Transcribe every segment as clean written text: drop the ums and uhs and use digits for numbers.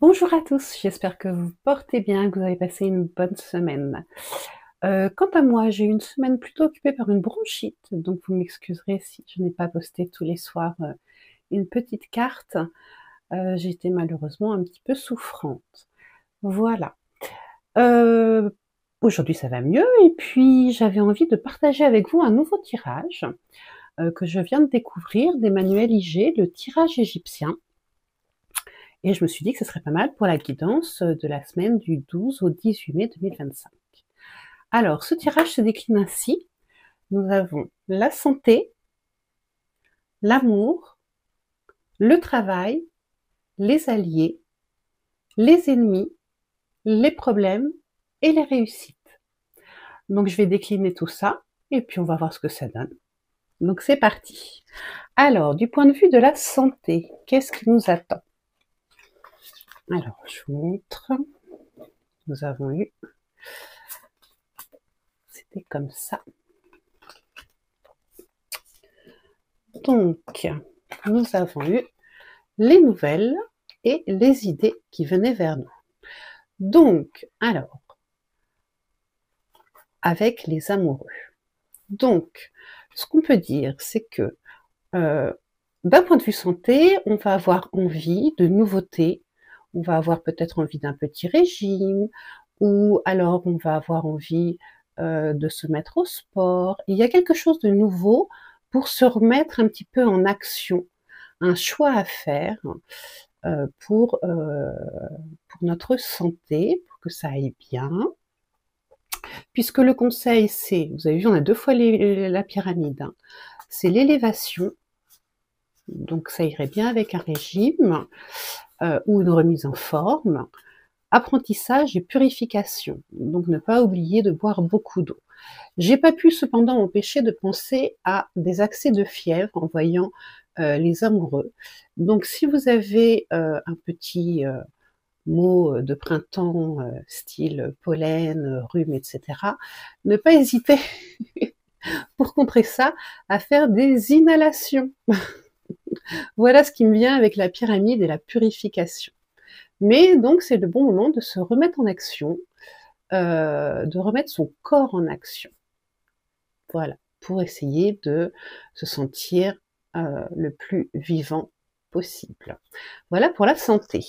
Bonjour à tous, j'espère que vous vous portez bien, que vous avez passé une bonne semaine. Quant à moi, j'ai eu une semaine plutôt occupée par une bronchite, donc vous m'excuserez si je n'ai pas posté tous les soirs, une petite carte. J'ai été malheureusement un petit peu souffrante. Voilà. Heu, Aujourd'hui ça va mieux et puis j'avais envie de partager avec vous un nouveau tirage, que je viens de découvrir d'Emmanuel Iger, le tirage égyptien. Et je me suis dit que ce serait pas mal pour la guidance de la semaine du 12 au 18 mai 2025. Alors, ce tirage se décline ainsi. Nous avons la santé, l'amour, le travail, les alliés, les ennemis, les problèmes et les réussites. Donc, je vais décliner tout ça et puis on va voir ce que ça donne. Donc, c'est parti. Alors, du point de vue de la santé, qu'est-ce qui nous attend? Alors, je vous montre. Nous avons eu... C'était comme ça. Donc, nous avons eu les nouvelles et les idées qui venaient vers nous. Donc, alors, avec les amoureux. Donc, ce qu'on peut dire, c'est que d'un point de vue santé, on va avoir envie de nouveautés, on va avoir peut-être envie d'un petit régime, ou alors on va avoir envie de se mettre au sport. Il y a quelque chose de nouveau pour se remettre un petit peu en action, un choix à faire euh, pour, euh, pour notre santé, pour que ça aille bien. Puisque le conseil, c'est, vous avez vu, on a deux fois la pyramide, hein, c'est l'élévation, donc ça irait bien avec un régime ou une remise en forme, apprentissage et purification, donc ne pas oublier de boire beaucoup d'eau. J'ai pas pu cependant m'empêcher de penser à des accès de fièvre en voyant les amoureux. Donc si vous avez un petit mots de printemps, style pollen, rhume, etc., ne pas hésiter, pour contrer ça, à faire des inhalations. Voilà ce qui me vient avec la pyramide et la purification. Mais donc, c'est le bon moment de se remettre en action, de remettre son corps en action. Voilà, pour essayer de se sentir le plus vivant possible. Voilà pour la santé.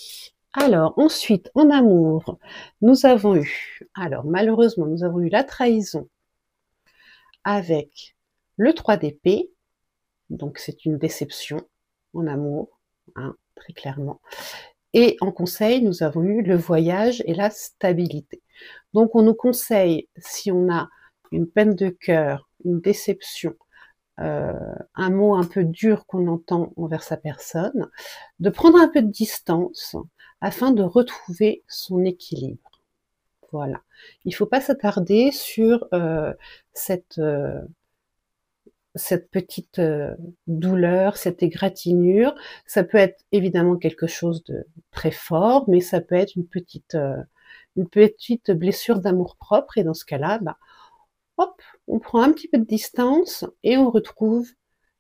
Alors, ensuite, en amour, nous avons eu, alors malheureusement, nous avons eu la trahison avec le 3 d'épée, donc c'est une déception en amour, hein, très clairement. Et en conseil, nous avons eu le voyage et la stabilité. Donc, on nous conseille, si on a une peine de cœur, une déception, un mot un peu dur qu'on entend envers sa personne, de prendre un peu de distance afin de retrouver son équilibre. Voilà. Il ne faut pas s'attarder sur cette, euh, cette petite douleur, cette égratignure. Ça peut être évidemment quelque chose de très fort, mais ça peut être une petite blessure d'amour-propre. Et dans ce cas-là, bah, hop, on prend un petit peu de distance et on retrouve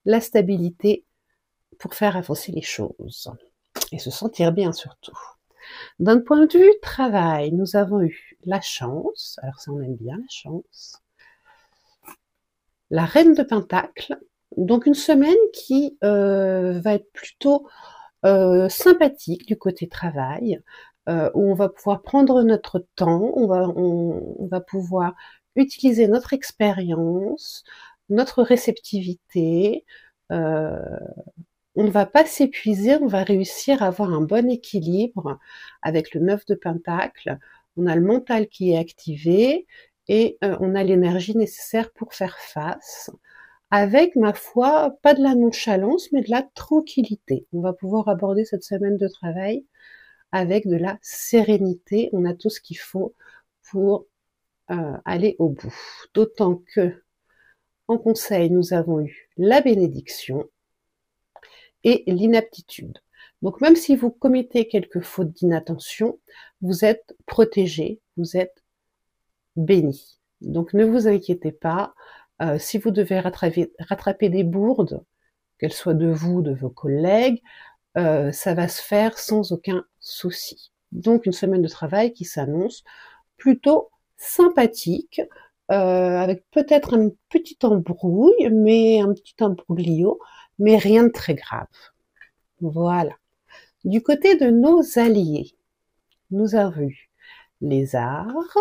la stabilité pour faire avancer les choses et se sentir bien surtout. D'un point de vue travail, nous avons eu la chance, alors ça on aime bien la chance, la reine de Pentacle, donc une semaine qui va être plutôt sympathique du côté travail, où on va pouvoir prendre notre temps, on va pouvoir utiliser notre expérience, notre réceptivité, euh, on ne va pas s'épuiser, on va réussir à avoir un bon équilibre avec le 9 de Pentacle. On a le mental qui est activé et on a l'énergie nécessaire pour faire face. Avec, ma foi, pas de la nonchalance, mais de la tranquillité. On va pouvoir aborder cette semaine de travail avec de la sérénité. On a tout ce qu'il faut pour aller au bout. D'autant que, en conseil, nous avons eu la bénédiction et l'inaptitude. Donc même si vous commettez quelques fautes d'inattention, vous êtes protégé, vous êtes béni. Donc ne vous inquiétez pas, si vous devez rattraper des bourdes, qu'elles soient de vous, de vos collègues, ça va se faire sans aucun souci. Donc une semaine de travail qui s'annonce plutôt sympathique, avec peut-être une petite embrouille, mais un petit embrouillio, mais rien de très grave. Voilà. Du côté de nos alliés, nous avons eu les arts,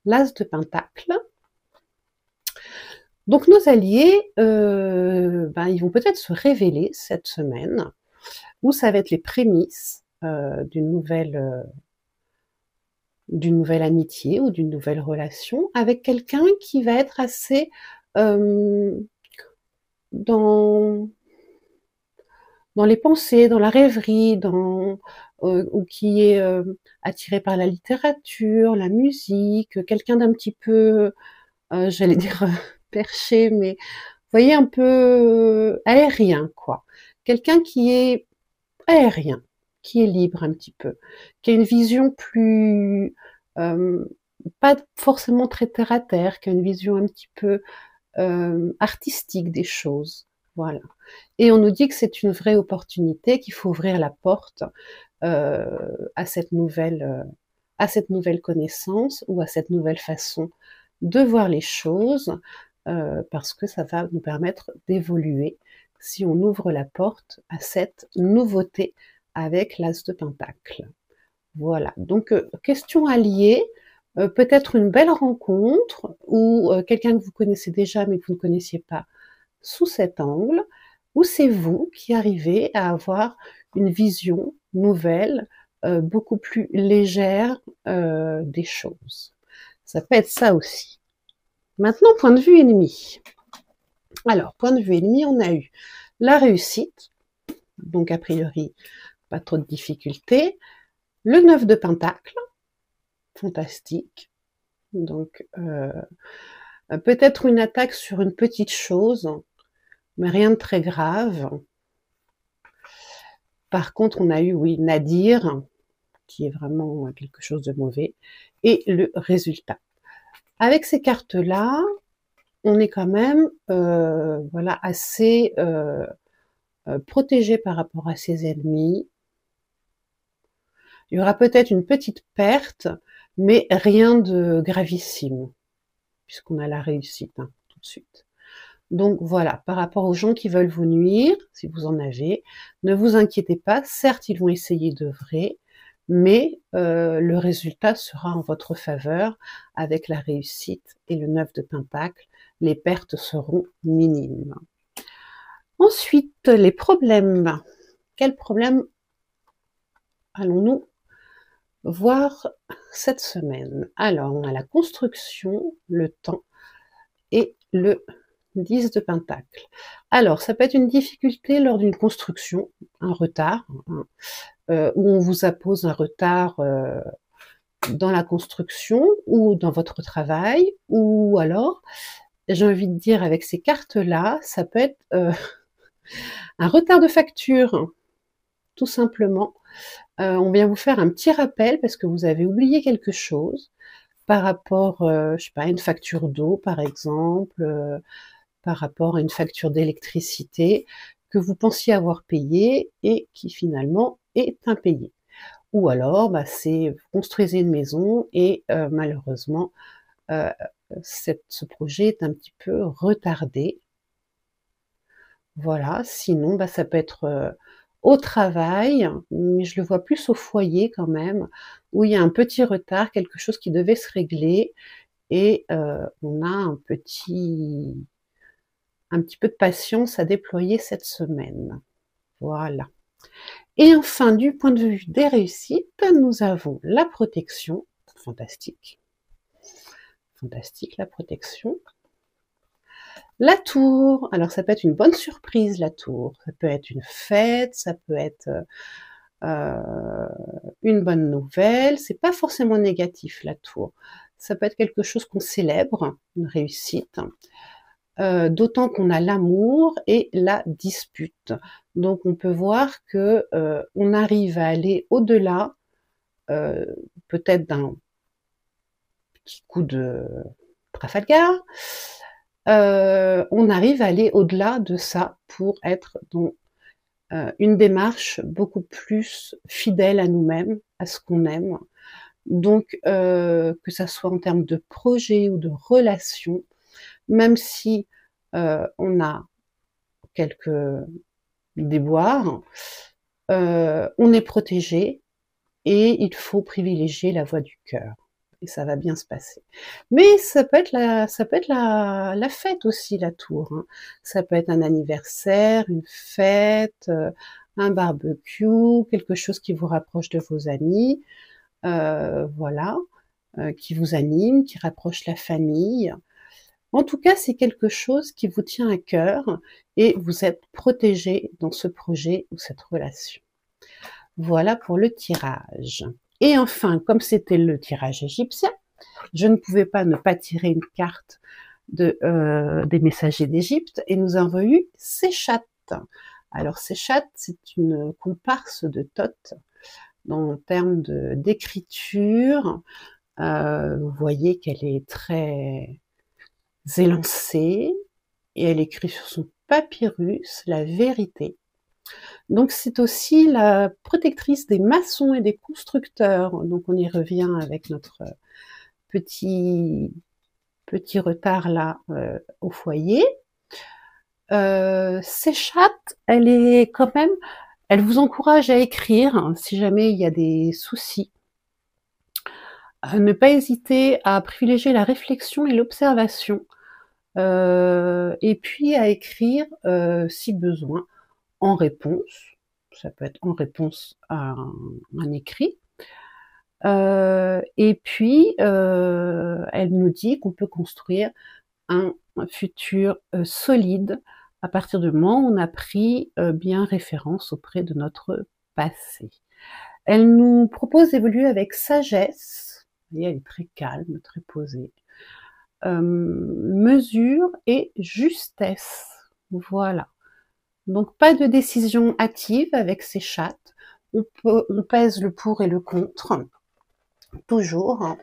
l'as de pentacle. Donc nos alliés, ils vont peut-être se révéler cette semaine, où ça va être les prémices d'une nouvelle amitié ou d'une nouvelle relation avec quelqu'un qui va être assez dans les pensées, dans la rêverie, ou qui est attiré par la littérature, la musique, quelqu'un d'un petit peu, j'allais dire perché, mais vous voyez, un peu aérien, quoi. Quelqu'un qui est aérien, qui est libre un petit peu, qui a une vision plus, pas forcément très terre à terre, qui a une vision un petit peu artistique des choses. Voilà. Et on nous dit que c'est une vraie opportunité, qu'il faut ouvrir la porte à cette nouvelle connaissance ou à cette nouvelle façon de voir les choses, parce que ça va nous permettre d'évoluer si on ouvre la porte à cette nouveauté avec l'as de pentacle. Voilà. Donc question alliée, peut-être une belle rencontre ou quelqu'un que vous connaissez déjà mais que vous ne connaissiez pas sous cet angle, ou c'est vous qui arrivez à avoir une vision nouvelle, beaucoup plus légère des choses. Ça peut être ça aussi. Maintenant, point de vue ennemi. Alors, point de vue ennemi, on a eu la réussite, donc a priori, pas trop de difficultés. Le 9 de pentacle, fantastique. Donc, peut-être une attaque sur une petite chose, mais rien de très grave. Par contre, on a eu, oui, Nadir, qui est vraiment quelque chose de mauvais, et le résultat. Avec ces cartes-là, on est quand même voilà, assez protégé par rapport à ses ennemis. Il y aura peut-être une petite perte, mais rien de gravissime, puisqu'on a la réussite tout de suite. Donc voilà, par rapport aux gens qui veulent vous nuire, si vous en avez, ne vous inquiétez pas, certes ils vont essayer d'œuvrer, mais le résultat sera en votre faveur avec la réussite et le 9 de pentacle, les pertes seront minimes. Ensuite, les problèmes. Quels problèmes allons-nous voir cette semaine? Alors, on a la construction, le temps et le 10 de pentacle. Alors, ça peut être une difficulté lors d'une construction, un retard, où on vous appose un retard dans la construction ou dans votre travail, ou alors, j'ai envie de dire avec ces cartes-là, ça peut être un retard de facture, tout simplement. On vient vous faire un petit rappel parce que vous avez oublié quelque chose par rapport, je sais pas, à une facture d'eau par exemple, par rapport à une facture d'électricité que vous pensiez avoir payée et qui finalement est impayée. Ou alors, c'est vous construisez une maison et malheureusement, euh, ce projet est un petit peu retardé. Voilà, sinon, ça peut être au travail, mais je le vois plus au foyer quand même, où il y a un petit retard, quelque chose qui devait se régler, et on a un petit peu de patience à déployer cette semaine. Voilà. Et enfin, du point de vue des réussites, nous avons la protection, fantastique, fantastique la protection. La tour, alors ça peut être une bonne surprise la tour, ça peut être une fête, ça peut être une bonne nouvelle, c'est pas forcément négatif la tour, ça peut être quelque chose qu'on célèbre, une réussite, d'autant qu'on a l'amour et la dispute. Donc on peut voir que on arrive à aller au-delà, peut-être d'un petit coup de Trafalgar, on arrive à aller au-delà de ça pour être dans une démarche beaucoup plus fidèle à nous-mêmes, à ce qu'on aime. Donc, que ça soit en termes de projet ou de relation, même si on a quelques déboires, on est protégé et il faut privilégier la voix du cœur. Et ça va bien se passer. Mais ça peut être la fête aussi, la tour. Hein. Ça peut être un anniversaire, une fête, un barbecue, quelque chose qui vous rapproche de vos amis, voilà, qui vous anime, qui rapproche la famille. En tout cas, c'est quelque chose qui vous tient à cœur et vous êtes protégé dans ce projet ou cette relation. Voilà pour le tirage. Et enfin, comme c'était le tirage égyptien, je ne pouvais pas ne pas tirer une carte des messagers d'Égypte et nous avons eu Séchat. Alors Séchat, c'est une comparse de Thoth en termes d'écriture. Vous voyez qu'elle est très élancée et elle écrit sur son papyrus la vérité. Donc c'est aussi la protectrice des maçons et des constructeurs. Donc on y revient avec notre petit retard là au foyer. Séchat, elle est quand même, elle vous encourage à écrire hein, si jamais il y a des soucis. Ne pas hésiter à privilégier la réflexion et l'observation. Et puis à écrire si besoin en réponse. Ça peut être en réponse à un écrit. Et puis, elle nous dit qu'on peut construire un futur solide à partir du moment où on a pris bien référence auprès de notre passé. Elle nous propose d'évoluer avec sagesse, et elle est très calme, très posée, mesure et justesse. Voilà. Donc pas de décision hâtive avec ces chats. On pèse le pour et le contre, toujours,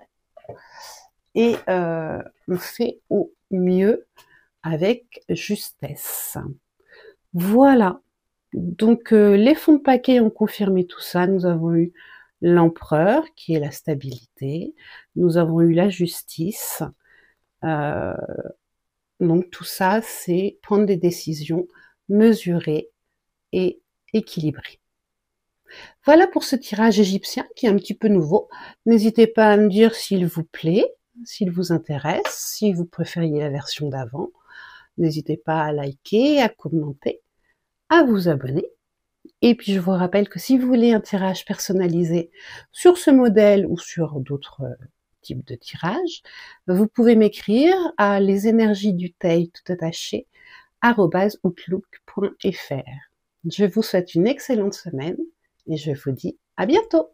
et on fait au mieux avec justesse. Voilà. Donc les fonds de paquet ont confirmé tout ça. Nous avons eu l'empereur, qui est la stabilité. Nous avons eu la justice. Donc tout ça, c'est prendre des décisions mesurées et équilibrées. Voilà pour ce tirage égyptien qui est un petit peu nouveau. N'hésitez pas à me dire s'il vous plaît, s'il vous intéresse, si vous préfériez la version d'avant. N'hésitez pas à liker, à commenter, à vous abonner. Et puis je vous rappelle que si vous voulez un tirage personnalisé sur ce modèle ou sur d'autres types de tirages, vous pouvez m'écrire à lesénergiesduteil tout attaché @outlook.fr. Je vous souhaite une excellente semaine et je vous dis à bientôt.